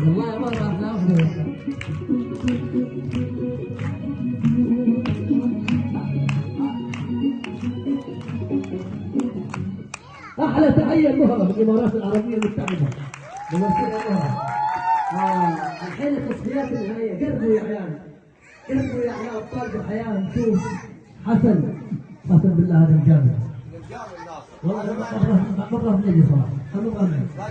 والله ما راح ناخذه. احلى تحيه مهرة من الامارات العربيه المتحده. الحين التصفيات النهائيه قربوا يا عيال، قربوا يا عيال ابطال الحياه. نشوف حسن بالله هذا الجامع. والله مره نجي صراحه.